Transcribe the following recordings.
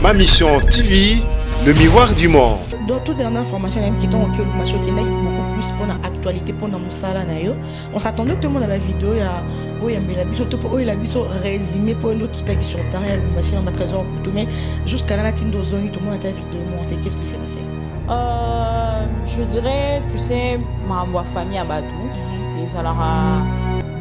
Ma mission TV, le miroir du monde. Dans toute dernière information, il y a qui beaucoup plus pour l'actualité, pour la moussala. On s'attendait que tout le monde à la vidéo, il y a un résumé pour nous qui est sur le terrain, il y a un trésor, mais jusqu'à la fin de tout le monde a la vidéo. Qu'est-ce qui s'est passé? Je dirais, tu sais, ma famille à Badou, et ça leur a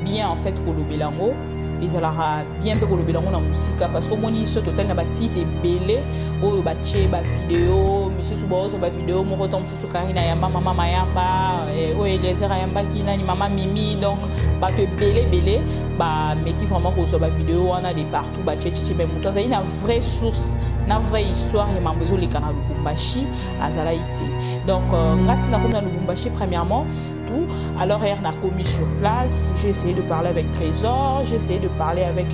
bien en fait Kolobelango. Et ça leur a bien peu Kolobelango dans la musique parce que mon ici total n'a pas si des belé ou baché ba vidéo monsieur Soubo sur ba vidéo mon retombe sur Karina Yamba maman Mayamba ou Eliezer Yamba qui n'a ni maman Mimi donc ba te belé bah mais qui vraiment qu'on sur ba vidéo on a des partout ba tchétché mais mouton ça une vraie source na vraie histoire et mambezo les canaux Lubumbashi à Zalaïti donc ngati na comme dans Lubumbashi premièrement tout alors hier n'a commis sur place j'ai essayé de parler avec Trésor j'ai essayé de parler avec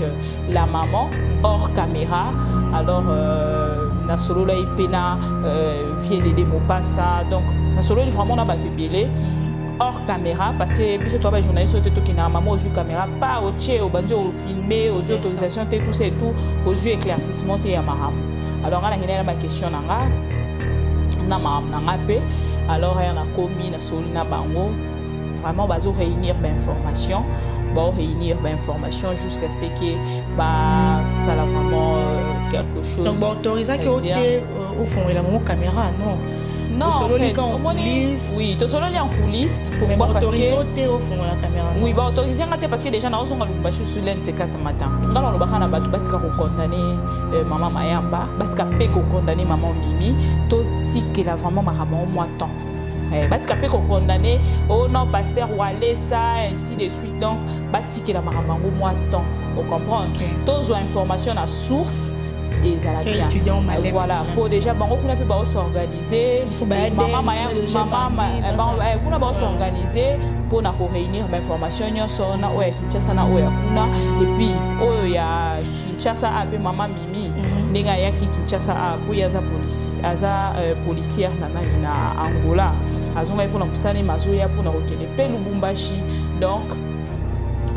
la maman hors caméra alors na solo la ipena vient de Demopassa donc na solo vraiment na ba belé hors caméra parce que puis toi ba journaliste qui na maman aux yeux caméra pas au tché au bandi au filmer aux autorisations tout c'est tout aux yeux éclaircissement te ya maham alors on a ma question nanga na maham nanga pe alors on a commis na solo na bango vraiment bazo réunir d'informations jusqu'à ce que ça a vraiment quelque chose. Donc, autorisé au fond, il a mon caméra, non? Non, en fait, oui, tu solo en coulisses. Pourquoi? Parce que au fond la caméra. Oui, autorisé parce que déjà nous sommes à sur l'un de ces 4 matins. Nous allons le battre batika condamner maman Mayamba, batika peko condamner maman Mimi, tout ce qui a vraiment maman moi temps. Batika peko condamner oh non pasteur Wale ça ainsi de suite donc batika la maman moi temps. Vous comprenez? Tous ont information à source. Et ça la bien. Voilà, pour déjà bon on peut s'organiser maman s'organiser pour na réunir l'information nyonso na oya Kinshasa na oya kuna et puis oya Kinshasa ape maman Mimi ninga ya Kinshasa apo ya za policière na Angola azonga pour na musane mazoya pour na hôtel pe Lubumbashi donc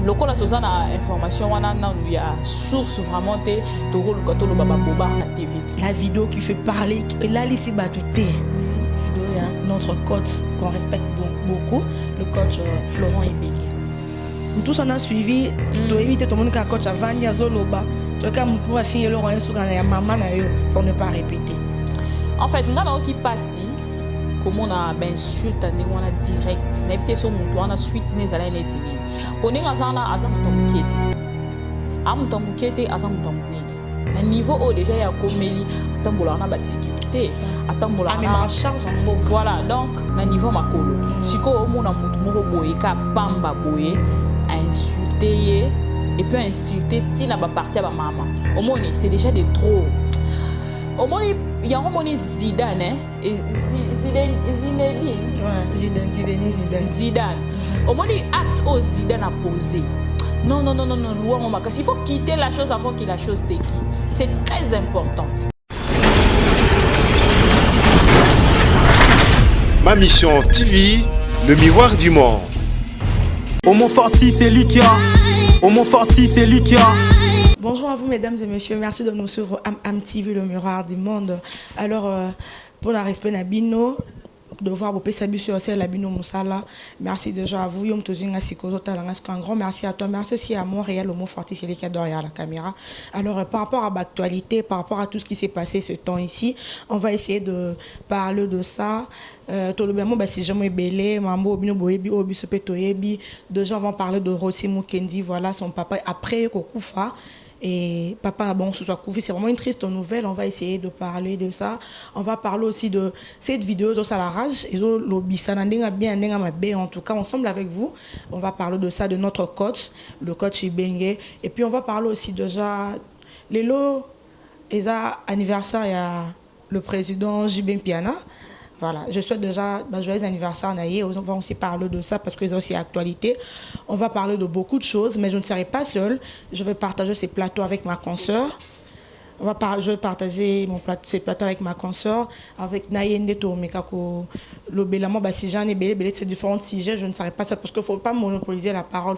le cas là, tous na information wana il y a source vraiment de rôle quand on le baba boba na TV. La vidéo qui fait parler, là ici batouté. Vidéo il y a notre coach qu'on respecte beaucoup, le coach Florent Ibégué. Nous tous on a suivi, to éviter tout le monde qui a coach avant ya zoloba. To ka mu pour finir le rôle sur na maman na yo pour ne pas répéter. En fait, nous avons qui passe comment on a insulte on a direct n'était sur mon on a suite les ala netini poni ngazana amutombukete na niveau au déjà ya komeli atambola na ba sécurité atambola na charge en mot voilà donc na niveau makolo siko omona mutu moko boye ka pamba boye insulter et puis insulter tina ba partie ba maman omoni c'est déjà de trop omoni il y a un Zidane Zidane au moins acte au Zidane a posé non il faut quitter la chose avant que la chose te quitte c'est très important. Ma mission TV, le miroir du monde. Omo Forti c'est lui qui a Omo Forti c'est lui qui a. Bonjour à vous mesdames et messieurs, merci de nous suivre Am TV, le miroir du monde. Alors, pour la respect Nabino, de voir vos PSAB sur la Bino Moussala, merci déjà à vous, Yom Tozinga Sikozota, un grand merci à toi, merci aussi à Montréal, Omo Forti, c'est lui qui adore la caméra. Alors, par rapport à l'actualité, par rapport à tout ce qui s'est passé ce temps ici, on va essayer de parler de ça. Tout le monde, si jamais belé, mambo, bino boyebi, obisope toyebi, déjà on va parler de Rossi Mukendi, voilà son papa après Kokufa. Et papa bon ce soit couvé, c'est vraiment une triste nouvelle. On va essayer de parler de ça. On va parler aussi de cette vidéo sur la rage et bien en tout cas ensemble avec vous. On va parler de ça, de notre coach, le coach Ibenge. Et puis on va parler aussi déjà les lots et ça anniversaire il y a le président Jibin Piana. Voilà, je souhaite déjà joyeux anniversaire Naïe. On va aussi parler de ça parce que c'est aussi actualité. On va parler de beaucoup de choses, mais je ne serai pas seule. Je vais partager ces plateaux avec ma consoeur. Je vais partager ces plateaux avec ma consoeur, avec Naïende Tomekako. Le Bélamo, si j'en ai belé, c'est différents sujets. Je ne serai pas seule parce qu'il ne faut pas monopoliser la parole.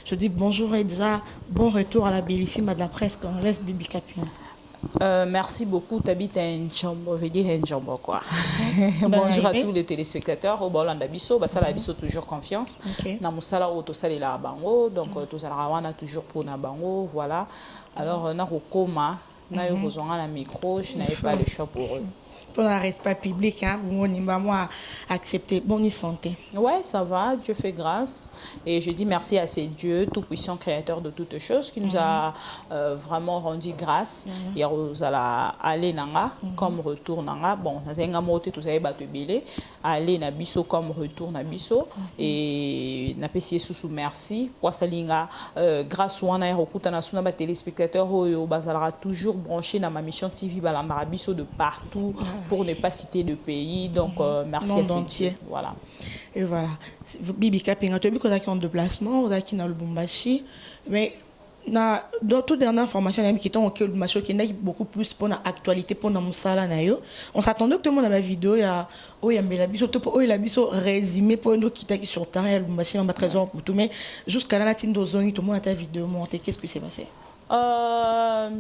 Je dis bonjour et déjà bon retour à la bellissime de la presse. On laisse Bibi Capion. Merci beaucoup, Tabitha Njambo, veut dire Njambo quoi. Bonjour à tous les téléspectateurs. Au Bolland d'Abisso, ça l'Abisso toujours confiance. Na musala o to sali la bango, donc to sala toujours pour na bango, voilà. Alors na rokoma, na yo besoin na micro, je n'avais pas le choix pour eux. Pour le respect public, hein, moi accepter. Bonne santé. Ouais, ça va, Dieu fait grâce. Et je dis merci à ces dieux, tout-puissant créateur de toutes choses, qui nous a vraiment rendu grâce. Et nous allons aller nanga comme retour nanga. Bon, nous avons monté tous les bateaux belés. Aller na biso comme retour na biso. Et na pessier sous merci. Pour ça linga grâce à na rokuta na suna ba téléspectateurs au bazalara toujours branché dans ma mission TV balambara biso de partout. Pour ne pas citer de pays, donc merci à ces. Voilà. Et voilà. Bibi Kapinga, tu as vu qu'on a qui en déplacement, on a qui dans le Lubumbashi, mais dans toute dernière information, on a qui sont au Lubumbashi, qui est beaucoup plus pour l'actualité, pour notre salle. On s'attendait que tout le monde avait la vidéo, il y a la biso résumé pour nous qui étaient sur terrain, il y a le Lubumbashi, on a 13 ans pour tout, mais jusqu'à là, tout le monde a ta vidéo montée. Qu'est-ce qui s'est passé?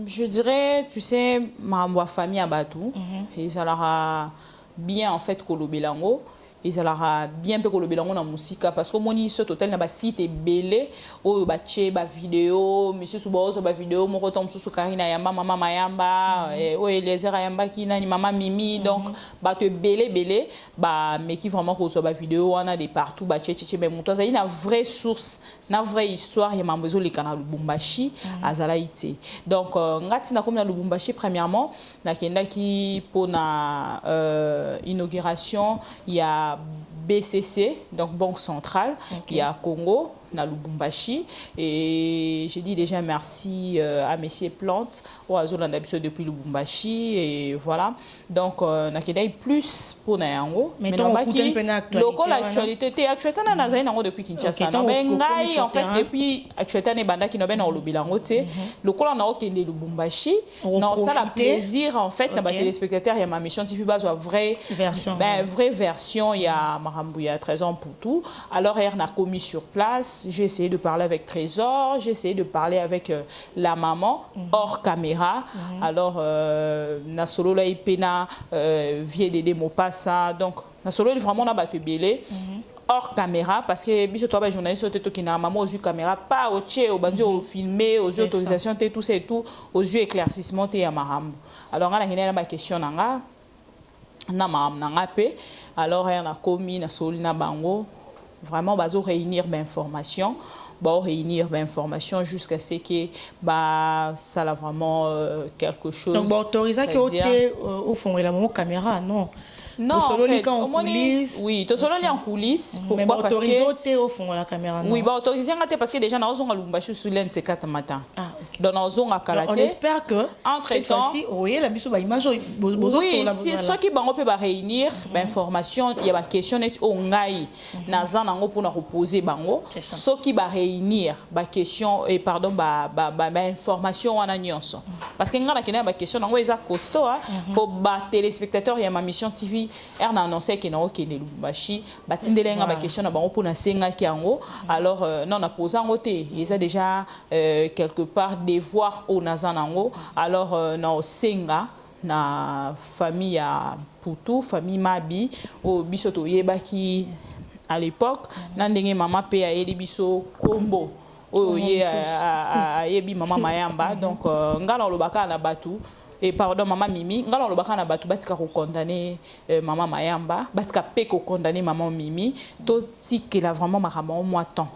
Je dirais, tu sais, ma famille à Batou, et ça leur a bien en fait Kolobelango, et ça leur a bien peu Kolobelango dans musique parce que mon ce total n'a pas site est belé, oh baché ba vidéo, monsieur Soubozo ba vidéo, mon retombe sous Karina Yamba, maman Mayamba, oh Eliezer Yamba qui n'a ni maman Mimi, donc bah te belé, bah mais qui vraiment pour ba vidéo, on a des partout, bah tché mais mon toi ça y a une vraie source. Na vraie histoire, il y a mambezo le canal Lubumbashi à Zalaïti. Donc, ngati na comme na Lubumbashi premièrement, na kenda qui pour na inauguration, il y a BCC, donc Banque Centrale, il y a Congo, na Lubumbashi, et j'ai dit déjà merci à Messieurs Plante, au Azolanda depuis Lubumbashi, et voilà. Donc, na kenda plus pour na yango. Mais donc, local actualité, na nazaï nango depuis Kinshasa. En fait, depuis actuellement, les bandes qui nous viennent au Lobilango, le col en a obtenu le Lubumbashi. Non, ça la plaisir en fait, les téléspectateurs, il y a ma mission TV base vraie version. Vraie version, il y a Marambouya 13 ans pour tout. Alors, elle a commis sur place. J'ai essayé de parler avec Trésor, j'ai essayé de parler avec la maman hors caméra. Alors, na solo la ipena vie de Mopassa. Donc, na solo vraiment na battu belé. Hors caméra parce que biso toi journaliste qui na maman aux yeux caméra pas au tché au bandi au filmer aux yeux autorisations tout ça et tout aux yeux éclaircissement te ya marambo. Alors on a une ma question nanga na maram nanga pe alors on a commis na soli na bango vraiment bazo réunir d'informations réunir d'informations jusqu'à ce que ça a vraiment quelque chose. Donc autoriser que au fond la maman caméra non. Non, en fait, en coulisses. Oui, tout seul en coulisses. Pourquoi? Parce que au fond la caméra. Oui, autoriser parce que déjà nous avons Lubumbashi sur l'un de ces 4 matins. Donc nous avons Kalaté. On espère que cette fois-ci, oui, la biso ba image. Oui, si ceux qui vont peut réunir information, il y a la question est au ngai nazan nango pour nous reposer bango. Ceux qui va réunir ba question et pardon information wana nyonso. Parce que ngana kena ba question nango eza costaud pour ba téléspectateurs il y a ma mission TV elle a annoncé que non que Lubumbashi batindelenga ba question na bango pour na senga kiango alors non na posa ngote ils a déjà quelque part devoir au nazanango alors na senga na famille à Poutou famille Mabi au bisoto yebaki à l'époque na ndenge mama pe a yeli biso kombo o ye a yebi mama Mayamba donc ngala lobaka na batu. Et pardon, maman Mimi, nous allons le bac na batu batika ko condamner maman Mayamba, batika pe ko condamner maman Mimi, tout si qu'elle a vraiment marama au mois temps.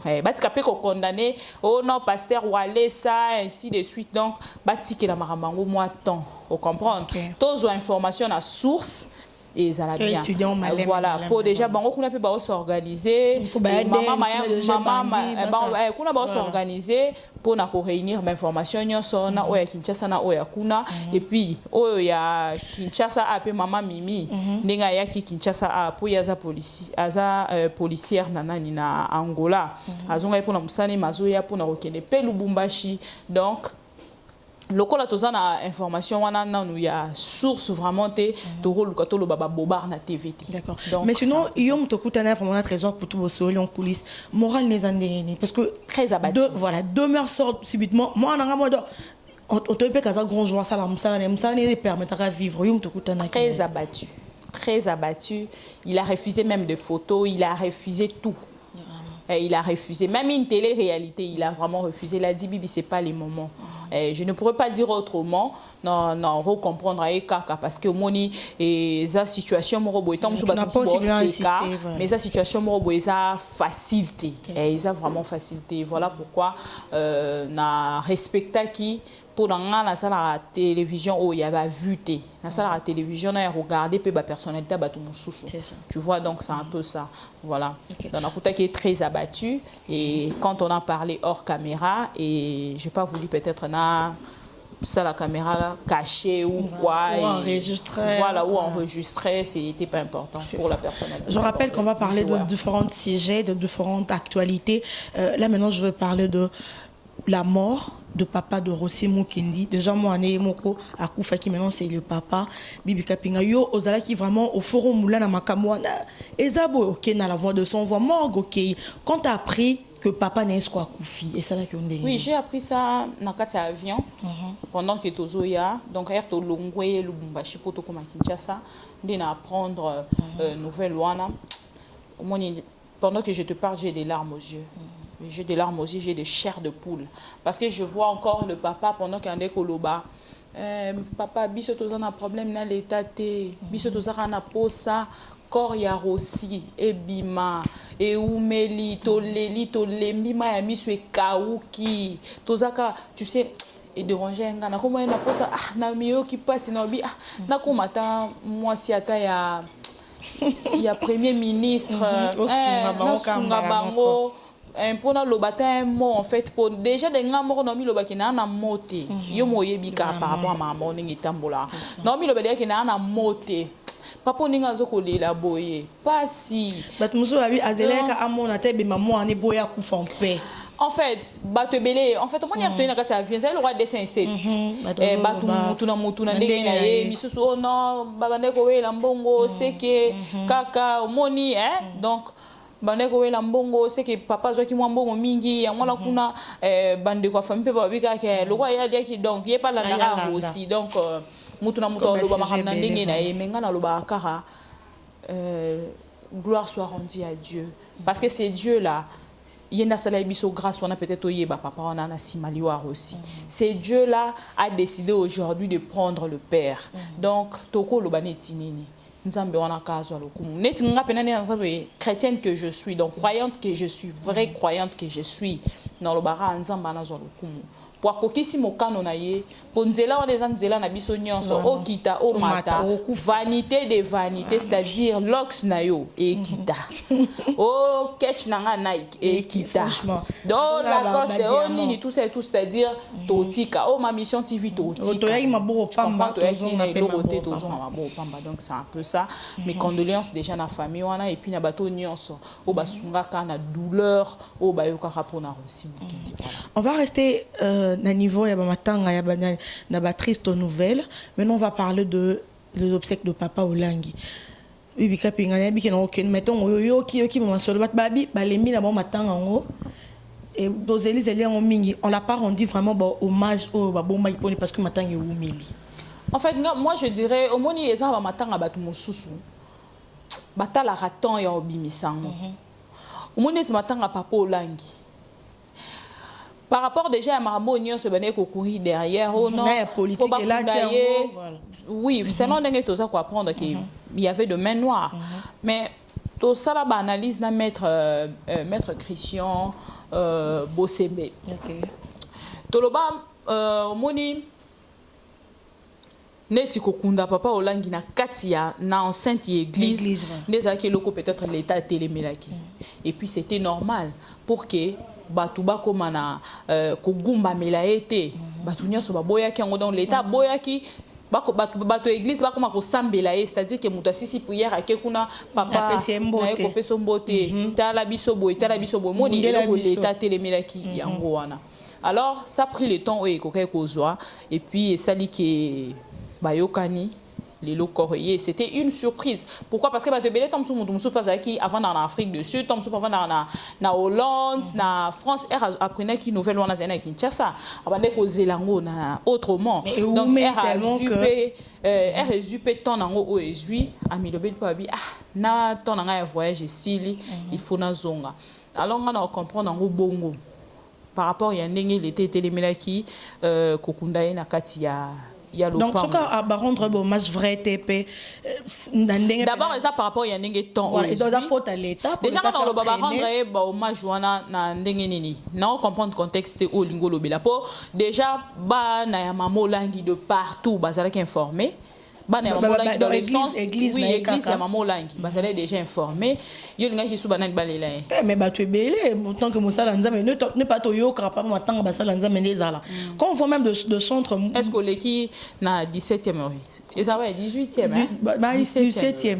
Batika pe ko condamner, oh non pasteur Wale ça ainsi de suite donc batika la marama au mois temps. Vous comprenez? Tous ont information à source. Et ça bien. Voilà, pour déjà bango kuna pe ba s'organiser maman kuna ba s'organiser pour na ko réunir information nyonso na oya Kinshasa na oya kuna et puis oya Kinshasa a pe maman Mimi ndinga ya ki Kinshasa a pour ya za policière nanani na Angola azonga pour na musani mazoya pour na kokende pe Lubumbashi donc lokola tozana information wana nanu ya source vraiment te toro katolo baba bobar na TV. D'accord. Mais sinon yom tokutana vraiment trésor pour tout bosoli en coulisses. Moral les années parce que très abattu. Deux mères sortent subitement. Moi on a on te peut qu'à grand joie ça ne permettra de vivre très abattu, très abattu. Il a refusé même des photos, il a refusé tout. Il a refusé, même une télé-réalité, il a vraiment refusé. Il a dit, Bibi, ce n'est pas les moments. Je ne pourrais pas dire autrement, non, recomprendre parce que moni et sa situation mais sa situation a facilité. Ils ont vraiment facilité. Voilà pourquoi na respecta qui pour dans la salle à la télévision où il y avait vu la salle à la télévision on a regardé peu la personnalité bah tout mon sous. Tu vois donc c'est un peu ça. Voilà. Dans la côté qui est très abattu et quand on a parlé hors caméra et j'ai pas voulu peut-être ça la caméra cachée ou quoi ou enregistrer voilà ou enregistrer c'était pas important pour la personne. Je rappelle qu'on va parler de différents sujets, de différentes actualités. Là maintenant je veux parler de la mort de papa de Rossi Mukendi. Déjà moi ané moko akufa qui maintenant c'est le papa Bibi Kapinga yo ozala qui vraiment au forum moula na makamwana ezabo OK na la voix de son voix morgue OK quand tu as appris que papa n'est quoi akufi et ça là que on délire. Oui, j'ai appris ça dans quatre avion pendant que tozoya donc hier to longwe Lubumbashi poto comme Kinshasa d'en apprendre nouvelle wana pendant que je te parle j'ai des larmes aux yeux. J'ai des larmes aux yeux, j'ai des chairs de poule. Parce que je vois encore le papa pendant qu'il y a des koloba. Papa, biso tozana un problème dans l'état té. Biso tozana posa, corps ya rossi, et bima, et oumeli, toleli, tolemima ya misu e kauki. Tozaka, tu sais, et déranger un gars. Comment on a posa, ah, na miyo qui passe, na bi, ah, na komata, moi si ata ya, il y a premier ministre, na bango. Pour le baptême mot en fait pour déjà des gens morts non mi le baki na moté yo moye bika par rapport à maman ningi tambola non mi le baki na moté papa ninga zoko lela boye pas si bat muso abi azeleka amona te be maman ani boya ku font paix. En fait, bato belé. En fait, on y a retenu quand ça vient. C'est le roi des saints sept. Bato mutuna mutuna ndenge na ye. Misusu oh non, babande kowe lambongo seke kaka moni donc bande ko wela mbongo c'est que papa zo ki mbongo mingi ya ngala kuna bande ko famille pe ba bika ke lo ya dia ki donc ye pas la ndaka aussi donc mutu na mutu lo ba makamna ndenge na ye menga na lo ba kara gloire soit rendue à Dieu parce que c'est Dieu là yenda sala biso grâce on a peut-être oyeba papa on a na simaliwar aussi c'est Dieu là a décidé aujourd'hui de prendre le père donc toko lo baneti nini nzambe wana kazo lokumu neti nga penane nzambe chrétienne que je suis donc croyante que je suis vraie croyante que je suis dans le bara nzamba na zo lokumu pour kokisi mokano na ye ponzela wana ezanzela na biso nyonso okita o mata vanité de vanité c'est-à-dire lox na yo ekita o ketch na nga Nike ekita donc la coste o nini tout ça tout c'est-à-dire totika o ma mission TV totika toyaki maboko pamba toyaki na elorote tozo na maboko pamba donc c'est un peu ça mes condoléances déjà na famille wana et puis na bato nyonso o basungaka na douleur o bayokaka pona Rossi Mukendi. On va rester na niveau ya ba matanga ya ba na ba triste nouvelle. Maintenant on va parler de les obsèques de papa Olangi. Bibi Kapinga na bi kena oken mettons yo ki mama solo bat babi balemi na ba matanga ngo et dozeli zeli ngo mingi on l'a pas rendu vraiment bon hommage au ba bomba iponi parce que matanga umili. En fait moi je dirais au moni eza ba matanga batu mususu batala raton ya obimisango. Au moni matanga papa Olangi. Par rapport déjà à Marabonio, ce benet qu'on courit derrière, oh non, faut pas oui, c'est non dingue tout ça quoi apprendre qu'il y avait de main noire. Mais tout ça là, analyse na maître Christian Bossembe. Toloba moni neti kokunda papa Olangi na katia na enceinte église des akeloko peut-être l'état télémelaki. Et puis c'était normal pour que batuba komana kogumba mela ete batunya so baboya ki ngo dans l'état boya ki bato église ba koma ko sambela c'est-à-dire que muta sisi prière ake kuna papa na ko peso mbote tala biso boy moni eloko l'état télémela ki yango wana. Alors ça pris le temps ko kozwa et puis sali ke bayokani les locaux. C'était une surprise. Pourquoi? Parce que tu belé tom sou qui avant dans l'Afrique du Sud, tom sou avant dans Hollande, na France, apprenait qui nouvelle on a zéna Kinshasa, avant ko zelango na autrement. Donc elle résuppé ton nango o ezui ami lobe po abi na ton nanga voyage ici il faut na zonga. Alors on a comprendre nango bongo. Par rapport à ndenge l'été téléménaki kokunda na kati ya le donc ce cas à rendre bon match vrai TP d'abord ça par rapport à ndenge temps voilà et dans la faute à l'état déjà dans le baba rendre ba hommage wana na ndenge nini non comprendre contexte au lingo lobela po déjà ba na ya mamolangi de partout bazala qui informé. Dans l'église, oui, l'église, il y a maman langue. Parce qu'elle est déjà informée. Il y a des gens qui sont banani balela. Mais tu es belé, autant que Moussa Lanza, mais ne pas toyo, car pas maintenant Moussa Lanza, mais les ala. Quand on voit même de centre. Est-ce que l'équipe n'a 17e heure? Et ça va 18e, 17e.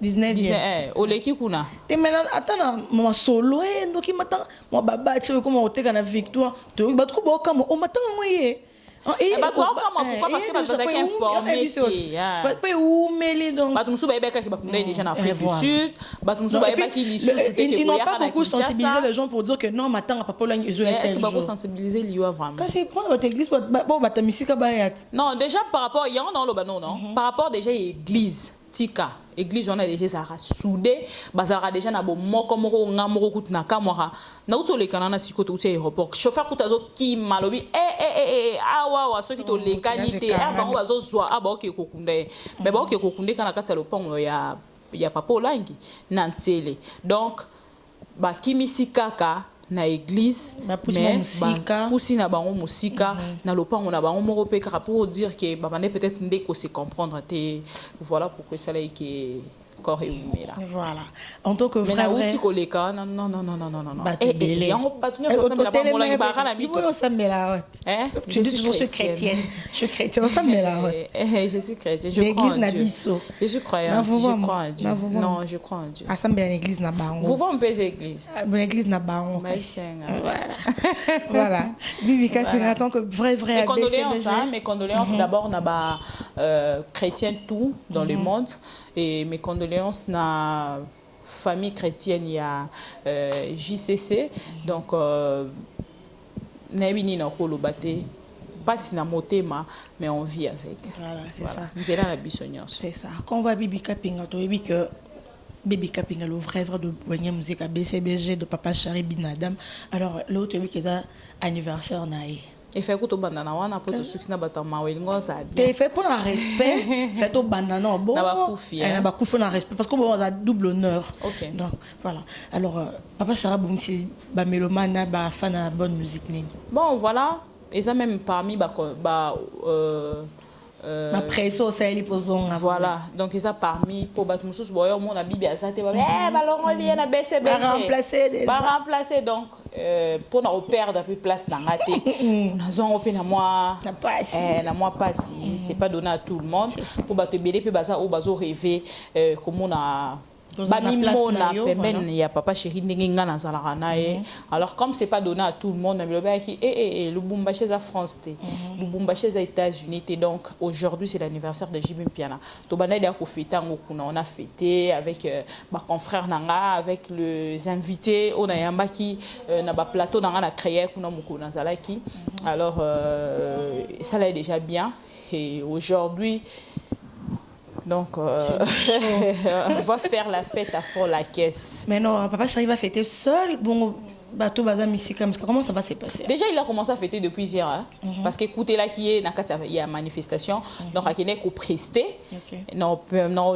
19e. Au l'équipe qu'on a. Et maintenant, attends, moi solo, donc il m'attend, moi baba, tu sais comment on te victoire. Tu vas te couper au camp, on m'attend moi. Pourquoi? Parce que parce que informé qui pas où mêler donc Batumsu baïbeka qui bakunda déjà en Afrique du Sud, Batumsu baïbeka qui lit ils n'ont pas beaucoup sensibilisé les gens pour dire que non maintenant papa là ils ont été est-ce que beaucoup sensibiliser liwa vraiment quand c'est prendre votre église bon batamisika bayat non déjà par rapport il y a dans le banon non par rapport déjà église tika église on a déjà ça soudé bazara déjà na bo moko moko ngamoko kutna kamora na utole kana na sikoto uti aéroport chauffeur kutazo ki malobi awa ceux qui to lekanité bango bazo zwa aba oke kokunde mais ba oke kokunde kana kati ya lopango ya papa olangi na ntele donc ba kimisi kaka na église mais pousi na bango musika na lopango na bango moko pe kaka pour dire que babane peut-être ndeko se comprendre te voilà pourquoi ça là que corps et là voilà en tant que frère mais na non et yango batunya so sambela ba mola ba kana bito yo sambela ouais je dis toujours je suis chrétien on sambela ouais je suis chrétien je crois en Dieu je suis croyant je crois en Dieu non je crois en Dieu assemblée l'église na bango vous voyez un peu l'église l'église na bango voilà Bibi Kafinga tant que vrai mes condoléances d'abord na ba chrétien tout dans le monde et mes condoléances na famille chrétienne il y a JCC donc naibini na kolobate pas si na motema mais on vit avec voilà c'est ça nzela la bisognos c'est ça quand on va Bibi Kapinga to yebi que Bibi Kapinga le vrai de Boigné musique à BCBG de Papa Chari Binadam alors l'autre yebi que ça anniversaire naï et fait que bandana wana pour tout succès na batama welingo ça bien te fait pour un respect fait au bandana bon na ba kufi na respect parce que on a double honneur donc voilà alors Papa Chara Bounsi ba mélomane ba fan de bonne musique nini bon voilà et ça même parmi ma pression ça les posons voilà donc ça parmi pour battre musus boyo mon na bibi azate ba ballon lié na BCBG ba remplacer donc pour na perdre un peu place dans ngate na zon open na moi passe c'est pas donné à tout le monde pour battre belé pe baza o bazo rêver comme on a Bamimona pembeni ya papa chéri ndenge nga na zalaka nae alors comme c'est pas donné à tout le monde mais le ba qui Lubumbashi za France te Lubumbashi za États-Unis te donc aujourd'hui c'est l'anniversaire de Jimmy Piana to bana dia ko fêter ngokuna on a fêté avec ma confrère nanga avec les invités on a yamba qui na ba plateau nanga na créé kuna mukuna zalaki alors ça là est déjà bien et aujourd'hui donc, on va faire la fête à fond la caisse. Mais non, Papa Chari va fêter seul. Bon, bateau bazam ici comme ça. Comment ça va se passer? Déjà, il a commencé à fêter depuis hier, hein, parce qu'écoutez là qui est il y a manifestation, donc à Kenya qu'on presté. Non,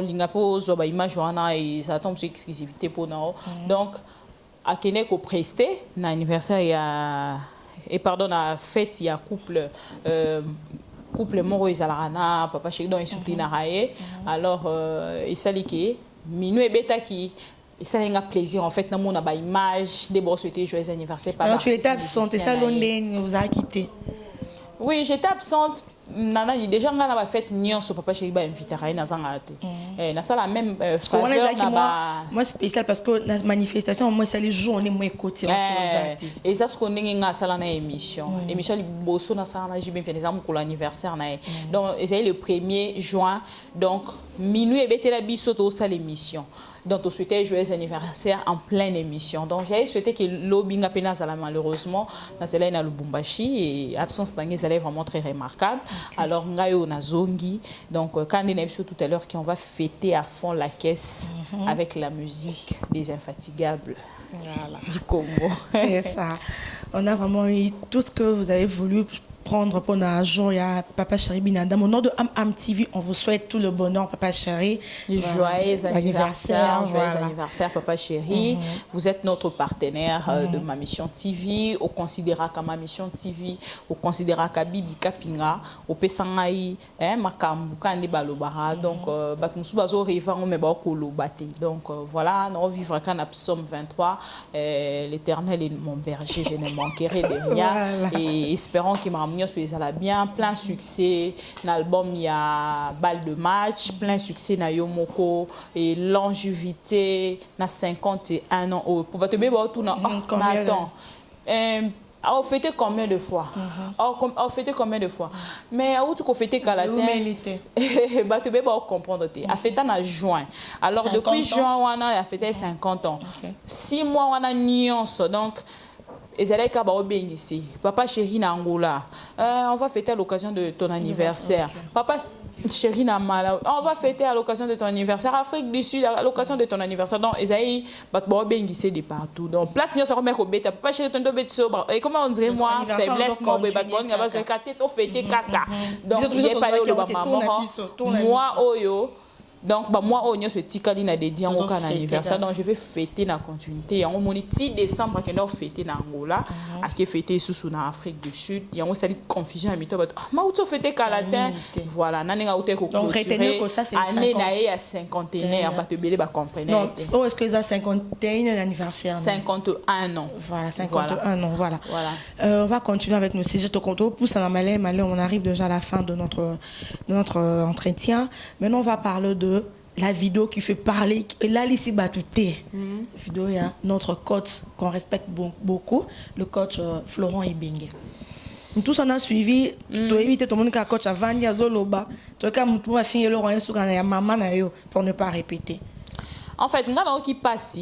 Lingapo zoba image wana et ça tombe sur exclusivité pour nous. Donc à Kenya qu'on presté, na anniversaire il y a et pardon la fête il y a couple moro ezalana papa chéri donc soutien raé alors et ça liké minu et beta qui et ça a un plaisir en fait na mona ba image des beaux souhaiter joyeux anniversaire par tu étais absente et ça l'online vous a quitté oui j'étais absente nana déjà nga na ba fête nyonso papa chéri ba inviter à na zanga te na ça la même faveur na ba moi spécial parce que la manifestation moi c'est les journées moi côté et ça ce qu'on ndenge nga sala na émission boso na ça na jibe bien exemple pour l'anniversaire na donc c'est le 1er juin donc minuit et betela biso to ça l'émission. Donc, on souhaitait joyeux anniversaire en pleine émission. Donc, j'ai souhaité que l'Obinga Penazala, malheureusement, dans le Lubumbashi, et absence d'Angé, ça est vraiment très remarquable. Okay. Alors, Ngayo Nazongi, donc, quand on a tout à l'heure, qu'on va fêter à fond la caisse avec la musique des Infatigables du Congo. C'est ça. On a vraiment eu tout ce que vous avez voulu prendre pour l'argent. Il y a Papa Chéri Binada. Au nom de TV, on vous souhaite tout le bonheur, Papa Chéri. Joyeux anniversaire, joyeux anniversaire, Papa Chéri. Vous êtes notre partenaire de ma mission TV. On considère comme ma mission TV. On considère comme Bibi Kapinga. On peut s'engager, Makambu, Kandi Balobara. Donc, Batmusu Bazo Riva, on met Bakolo Bate. Donc, voilà, nous vivons quand on Psaume 23. L'Éternel est mon berger, je ne manquerai de rien. Et espérons qu'il m'a bien, plein succès. L'album, il y a balle de match, plein succès na Yomoko et longévité na 51 ans. Pour te dire, attends. On fêté combien de fois? On fêté combien de fois? Mais où tu fêté qu'à la l'humilité. Bah tu peux comprendre. A fêté en juin. Alors depuis juin on a fêté 50 ans. 6 mois on a nuance donc. Et c'est là qu'il y a Papa Chéri na Angola. On va fêter à l'occasion de ton anniversaire. Papa Chéri na Malawi. On va fêter à l'occasion de ton anniversaire. Afrique du Sud à l'occasion de ton anniversaire. Donc, Esaïe, de partout. Donc, place nous sommes au bêta. Papa Chéri ton bête sobre. Et comment on dirait moi faiblesse moi bébé bon nga parce que katé to fêter kaka. Donc, il y a pas eu le maman. Moi oyo. Donc, moi, on a ce petit cadre dédié au anniversaire. Donc, je vais fêter la continuité. On a 10 décembre qui a fêté en Angola, qui a fêté sous en Afrique du Sud. Il y a une confusion à mi-temps. Ah, mais où fêté Calatin? Voilà, donc, retenez que ça, c'est 50 ans. Année à 51 ans, pas te belé, pas comprendre. Non, est-ce que ça 51 anniversaire? 51 ans. Voilà, 51 ans, voilà. On va continuer avec nos sujets de contrôle. Pousse à la malais, on arrive déjà à la fin de notre entretien. Maintenant, on va parler de la vidéo qui fait parler, là, ici, Batouté. Vidéo, il y a notre coach qu'on respecte beaucoup, le coach Florent Ibenge. Nous tous, on a suivi, tu as évité tout le monde qui a coach avant, il y a Zoloba, tu as fini le rôle sur la maman pour ne pas répéter. En fait, nous avons qui passe,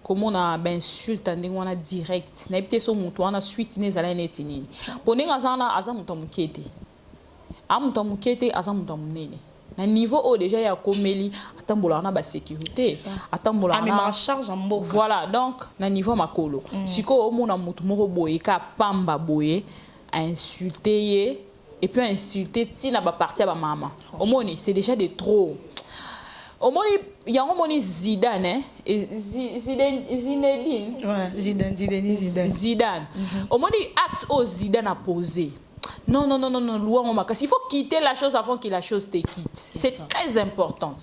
comme on a ben insulte, on a direct, on a été sur mon toit, on a suite, on a été né. Pour nous, on a été na niveau où déjà il y a comeli atambola na ba sécurité atambola na charge en mboka voilà donc na niveau makolo siko o mona mutu moko boye ka pamba boye a insulter et puis insulter tina ba partie ba maman au moni c'est déjà de trop au moni il y a un moni Zidane Zidane au moni acte au Zidane a posé. Non, il faut quitter la chose avant que la chose te quitte. C'est très important.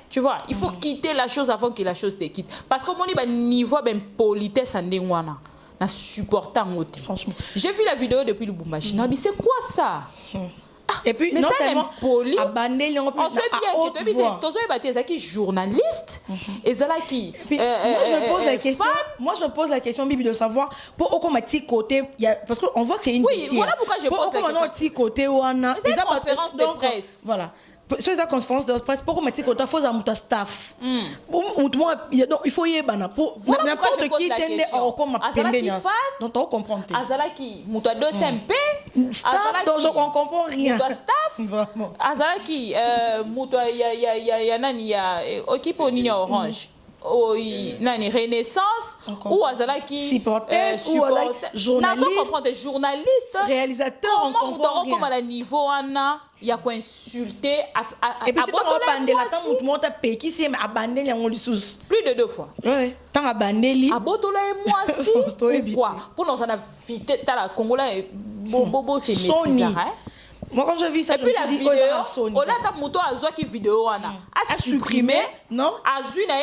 Tu vois, il faut quitter la chose avant que la chose te quitte. Parce que mon niveau de politesse en déngwana, na supportant ngoti. Franchement, j'ai vu la vidéo depuis le Lubumbashi. Non, mais c'est quoi ça? Et puis, mais non ça seulement poli, on sait bien que tu es journaliste et ça là qui. Moi je me pose la question, Bibi, de savoir pour aucun petit côté, parce qu'on voit que c'est une. Oui, voilà pourquoi je pose la question. Petit côté où on a. C'est une conférence de presse. Voilà. Sur la conférence de presse, pourquoi tu as fait un staff? Il faut y aller pour n'importe qui t'aide à comme donc on comprend. Azalaki, muta deux SMP. Staff, donc on comprend rien. Muta staff. Azalaki, muta ya nani ya équipe au Nina Orange. Nani Renaissance ou Azalaki supporter ou journaliste réalisateur on comprend comme à la niveau Anna il y a quoi insulter et puis tu as abandonné la temps où monte péki si abandonné les sous plus de 2 fois oui tant abandonné abotola et moi si pourquoi pour nous en a vite ta la congolais bobo c'est bizarre Moi, quand je vis ça, et je puis me la dis, vidéo, oh, on a ta moto à zoa qui vidéo a supprimé, non? A zui na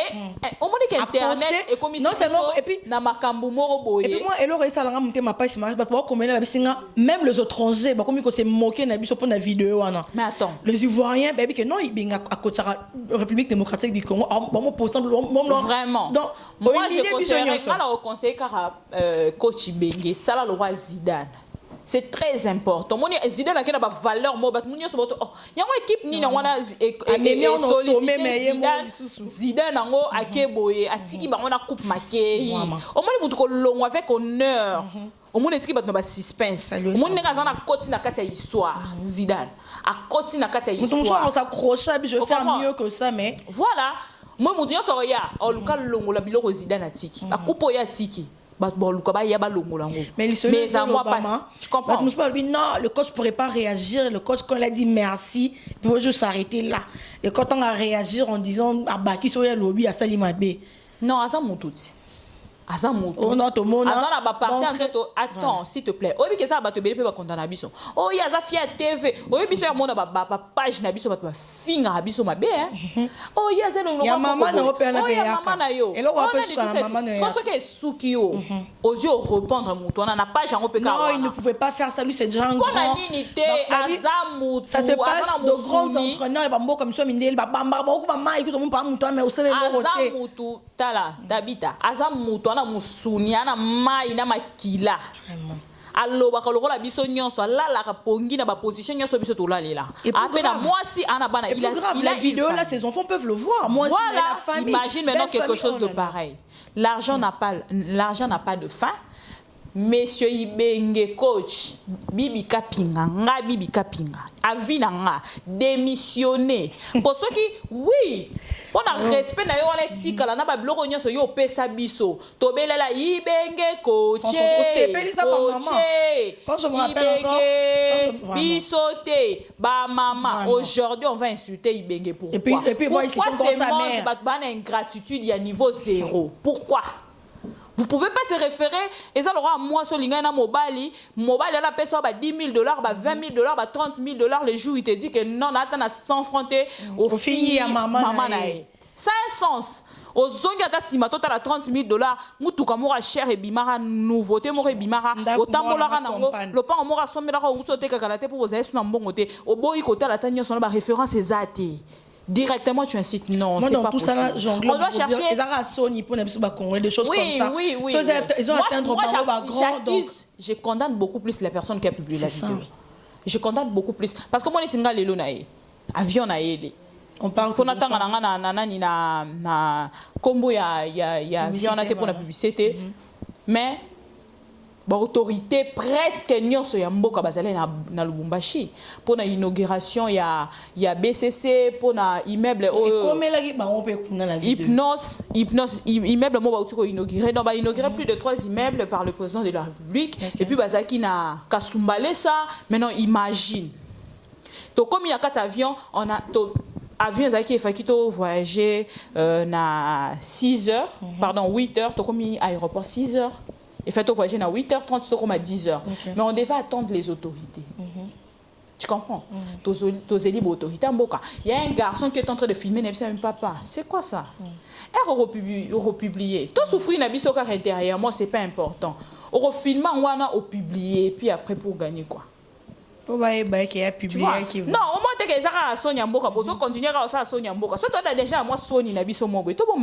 on dit qu'internet est comme non seulement et puis na makambo moro boye. Et puis moi, elle aurait ça dans ma page, c'est marrant, même les étrangers, bah comme ils se moquer na biso pour la vidéo Mais attends. Les Ivoiriens, baby que non, ils bien à côté de la République démocratique du Congo, bon pour exemple, vraiment. Donc moi je conseille car coach Bengue, ça là le roi Zidane. C'est très important. Mon Zidane a une valeur mobile. Mon y a une équipe ni na wana Zidane nango akeboye atiki ba wana coupe maké. Au moins mutu ko longo avec honneur. Au moins etiki ba no ba suspense. Au moins neka za na koti na kati ya histoire Zidane. A koti na kati ya histoire. On s'accroche, je vais faire mieux que ça mais voilà. Moi mutu yo so ya o luka longo la biloko Zidane atiki. La coupe ya atiki. Mais à moi pas, tu comprends? Non, le coach ne pourrait pas réagir. Le coach, quand il a dit merci, il faut juste s'arrêter là. Et quand on a réagi en disant ah bah qui soit lobby à Salimabé. Non, à ça mon tout. Oh non, tout le monde. Attends, s'il te plaît. Oui, que ça va te bénéficier de condamner biso. Oh, il y a ça fia TV. Oui, biso ya mona page na biso ba finga biso mabe hein. Oh, il y a ça le maman na opé na be ya. Maman na yo. Et là on appelle ça la maman na yo. C'est ce que suki yo. Aux yeux répondre muto na page en opé ka. Non, il ne pouvait pas faire ça lui c'est déjà un grand. Ça se passe de grands entraîneurs et bambo comme ça mindel ba bamba ba ko ba ma écoute mon pas muto mais au sele lo roté. Azamutu tala dabita. Azamutu na musuni ana mai na makila. Aloba ka lokola biso nyonso la ka pongi na ba position nyonso biso to lalela. Apena moi si ana bana il a la vidéo là ses enfants peuvent le voir. Moi voilà, si la famille. Imagine maintenant quelque chose de pareil. L'argent n'a pas de fin. Monsieur Ibenge coach Bibi Kapinga avi na nga démissionner pour ceux qui oui pour na respect na yo on etikala na ba biloko nyonso yo pesa biso tobelela Ibenge coach quand je me rappelle encore bisoté ba maman aujourd'hui on va insulter Ibenge pourquoi et puis pourquoi c'est monde ba ingratitude il y a niveau zéro pourquoi. Vous pouvez pas se référer et ça aura moi sur l'ingénieur mobile elle a payé $10 000 $20 000 $30 000 le jour il te dit que non attends à 100 francs au fini à maman ça a un sens aux zongi ata sima tota la $30 000 mutuka mora cher et bimara nouveauté mora bimara otambola nango le pan mora somela ko utote kakalate pour vous aller na mbongo te oboyi kota la tanya son ba référence ezate. Directement tu incites non c'est pas possible. On doit chercher des choses comme ça. Oui. Ils ont atteindre par grand donc je condamne beaucoup plus les personnes qui ont publié la vidéo. Je condamne beaucoup plus parce que moi les singa lelo nae avion na yele. On parle qu'on attend na combo ya avion na te pour la publicité mais autorité presque nyonso ya mboka bazali na Lubumbashi pour la inauguration ya BCC pour na immeuble Hypnos immeuble mo ba utiko inaugurer donc ba inaugurer plus de 3 immeubles par le président de la République et puis bazaki na Kasumbale ça maintenant imagine to comme il y a 4 avions on a avion zaki efaki to voyager na 6 heures pardon 8 heures to comme aéroport 6 heures. Et fait, on voyage à 8h30, c'est comme à 10h. Okay. Mais on devait attendre les autorités. Tu comprends? Il y a un garçon qui est en train de filmer, il ne sait même pas. C'est quoi ça? Elle republié. Tout souffrir n'a pas intérieurement, ce n'est pas important. On refilme, on a publié, puis après pour gagner quoi? Pour qu'il a publié. Non, au moins, tu as Sonia Mboka, pour continuer à faire Sonia Mboka. Si tu as déjà moi Sonia Nabiso Mogo, tu as bon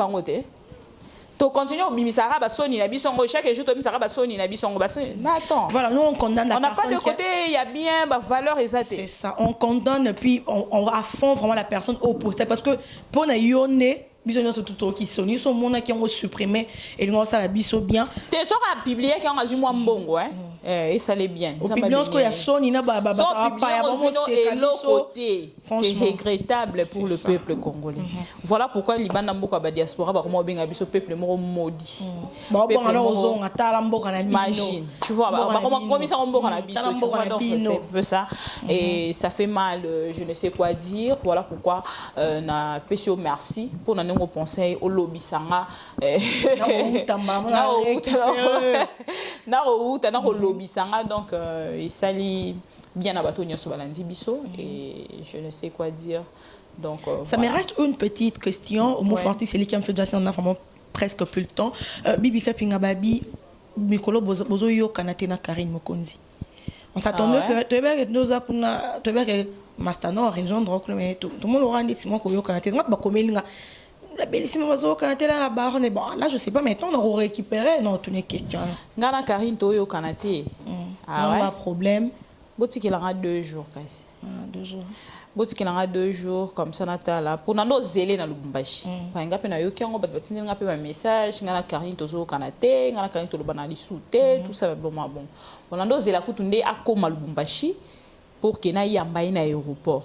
to continue au bimisara ba soni na bisongo chaque jour to bimisara ba soni na bisongo ba soni mais attends voilà nous on condamne la personne on n'a pas de côté il y a bien ba valeur exacte c'est ça on condamne puis on à fond vraiment la personne au poste parce que pour na yone bisogna tout qui soni son monde qui ont supprimé et nous ça la biso bien te so ka publier qui on a eu moi mbongo hein et ça l'est bien ça bien ce que ya soni na ba c'est regrettable pour le peuple congolais voilà pourquoi libanda mboka ba diaspora ba comment benga biso peuple moko maudit bon alors ozon atala mboka na imagine tu vois ba comment komisa mboka na biso tu vois donc c'est un peu ça et ça fait mal je ne sais quoi dire voilà pourquoi na PCO merci pour nos conseils au lobby sanga na lobby lobisanga donc il s'allie bien à bateau nyonso balandi biso et je ne sais quoi dire. Donc ça me reste une petite question. Au mot forti, c'est lui qui me fait déjà, on a vraiment presque plus le temps. Bibi Kapinga Babi, Mikolo Bozo Yo Kanate na Karine Mokonzi. On s'attendait que tu es Mastano rejoindre mais tout le monde aura dit Simon Koyo Kanate. Moi, bah comme il la bellissime Bozo Kanate là la barre, bon là je sais pas maintenant on aura récupéré non toutes les questions. Ngana Karine Toyo Kanate. Ah ouais. Pas problème. Boti qu'il aura 2 jours quasi. 2 jours. Boti qu'il aura 2 jours comme ça natala pour nando zélé na Lubumbashi. Quand ngape na yo kiango bat batini ngape ma message ngana Karine Tozo Kanate, ngana Karine to lobana li souté tout ça bon bon. On nando zéla kutunde akoma Lubumbashi pour que na yamba ina aéroport.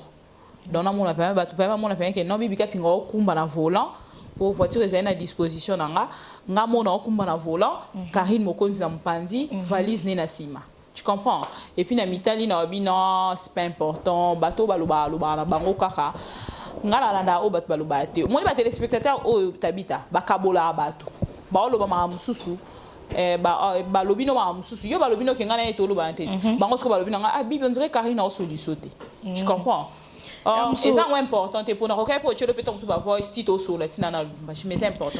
Donc na mona pa batu pa mona pa que non Bibi Kapinga okumba na volant pour voiture ezali na disposition nanga nga mona okumba na volant Karine Mokonzi na mpandi valise ne na sima. Tu comprends? Et puis, na mitali na obi non, c'est pas important. Bateau baloba na bango kaka. Ngala landa o bateau baloba te. Moi ba téléspectateur o tabita bakabola bateau. Ba oloba ma mususu. Ba lobino ma mususu. Yo ba lobino ke ngana eto loba nteti. Bango sko ba lobino nga ah bibi on dirait Karine na solutionné. Tu comprends? C'est ça important pour nous recueillir pour le péton sous la voix stito sur la tinana mais c'est important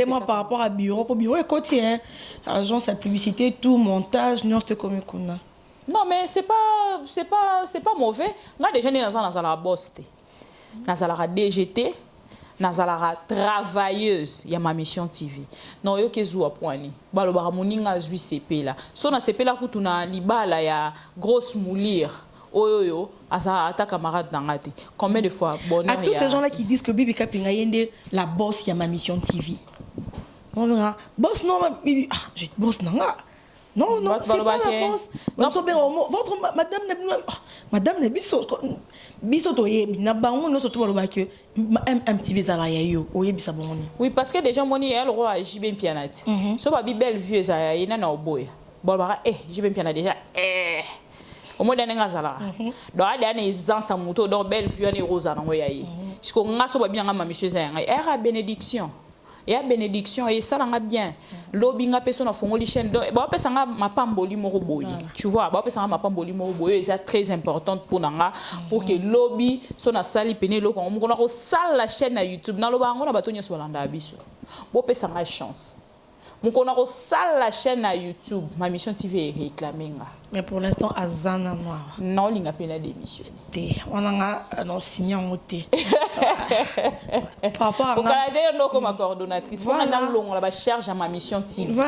moi par rapport à bureau pour bureau et côté agence de publicité tout montage non c'était comme qu'on a non mais c'est pas mauvais on a déjà dans la boss dans la DGT dans la travailleuse il y a ma mission TV non yo kezu apwani balo ba moninga zui CP là so na CP là kutuna libala ya grosse moulir oyoyo asa ta camarade d'angate combien de fois bonheur à tous ces gens là qui disent que Bibi Kapinga yende la boss y a ma mission TV on a boss non Bibi je boss nanga non c'est pas la boss votre madame biso to yebi na bango no surtout baloba que MTV zala ya yo oyebi sa bononi oui parce que déjà moni elle roi JB Pianati so ba bi belle vieux za yena na oboya baloba JB Pianati déjà au moins d'un gazala donc il y a des gens sans moto donc belle vue en rosa non yayi parce que on a so bien ma monsieur ça era bénédiction et à bénédiction et ça l'a bien lobby nga personne a fongoli chaîne donc ba pesa nga mapamboli moko boyi tu vois ba pesa nga mapamboli moko boyi c'est très important pour nanga pour que lobby so na sali pene lo ko mo ko sala la chaîne na YouTube na loba ngona batonyo so landa biso bo pesa nga chance mon connaît ça la chaîne à YouTube ma mission TV est réclamée mais pour l'instant Azana noir non il n'a pas la démission on a non signé en côté par rapport à au Canada non comme coordonnatrice pour on la charge à ma mission TV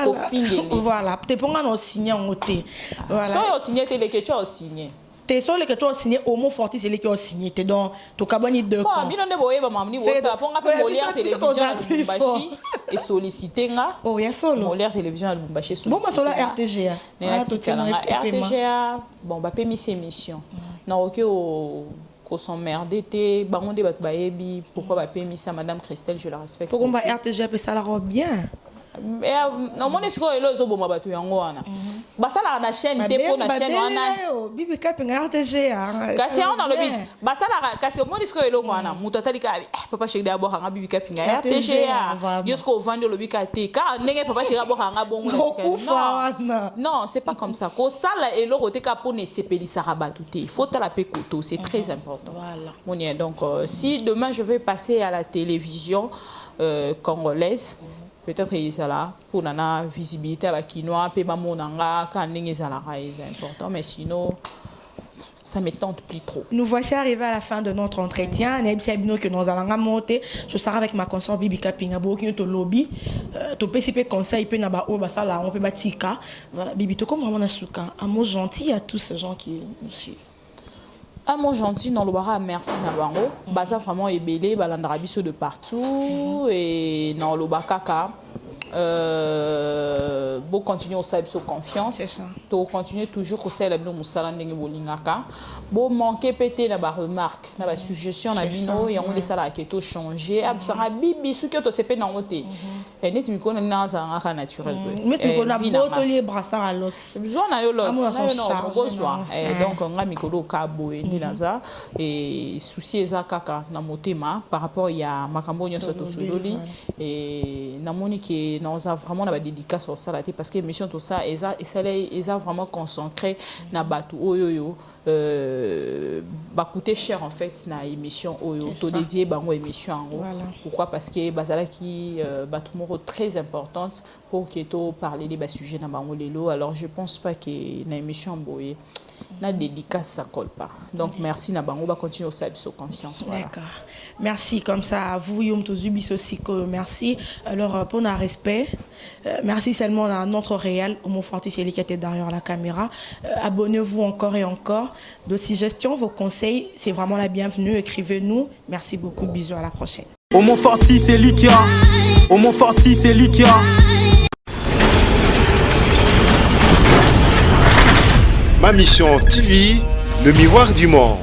voilà peut-être pour on signé en côté voilà so signé télé que tu as signé t'es sur les que tu as signé au mot forti c'est les qui ont signé t'es dans ton cabane de camp bien on boye ba mamni wo ça pour nga molière télévision à Lubumbashi et solliciter nga oh ya solo molière télévision à Lubumbashi bon bah sur la RTGA RTGA bon ba permis ces émission na OK au ko s'emmerder té bango de bat bayebi pourquoi ba permis ça madame Christelle je la respecte pourquoi ba RTGA peut ça la robe bien non mon esco elo zo boma batu yango wana basala na chaîne te po na chaîne wana Bibi Kapinga RTGA kasi on dans le bit basala kasi mon esco elo wana muto tali ka papa chéri d'abord nga Bibi Kapinga RTGA yosko vendre le bika te ka ndenge papa chéri d'abord nga bongo non c'est pas comme ça ko sala elo rote ka po ne sepelisa rabatu te il faut la pe koto c'est très important voilà mon donc si demain je vais passer à la télévision congolaise peut-être ça là pour la visibilité avec Kinoa pe ba monanga quand ndenge ça là c'est important mais sinon ça me tente plus trop. Nous voici arrivés à la fin de notre entretien. Nebisabino que nous allons monter. Je serai avec ma consort Bibi Kapinga qui est au lobby. To PCP conseil pe na ba o ba ça là on peut batika. Voilà Bibi to comme vraiment suka. Un mot gentil à tous ces gens qui nous suivent. Un mot gentil dans le bara merci na bango. Baza vraiment ebélé balandra biso de partout et dans le bakaka bon continuer au savoir sur confiance to continuer toujours au savoir no musala ndenge bolingaka bon manquer péter na ba remarque na ba suggestion na bino et on laisse la keto changer absanga bibi su que to sepe na ngote et neti mikona na za ngaka naturel mais c'est qu'on a botolier brassard à l'autre besoin na yo l'autre non besoin donc nga mikolo ka boye ni naza et souci ezaka na motema par rapport ya makambo nyonso to sololi et na moni ke non ça vraiment na dédicace sur ça là parce que émission tout ça ils a vraiment concentré na batu oyo ba coûter cher en fait na émission oyo to dédié bango émission en gros. Pourquoi parce que bazala qui batu moro très importante pour que to parler des sujets na bango lelo. Alors je pense pas que na émission boye na dédicace ça colle pas. Donc merci na bango ba continuer au service confiance. Voilà. D'accord. Merci comme ça à vous Yom Tozubi aussi merci. Alors pour un respect merci seulement à notre réel Omo Forti qui était derrière la caméra. Abonnez-vous encore et encore. De suggestions, vos conseils, c'est vraiment la bienvenue. Écrivez-nous. Merci beaucoup. Bisous à la prochaine. Omo Forti c'est Likia. Omo Forti c'est Likia. Ma mission TV, le miroir du monde.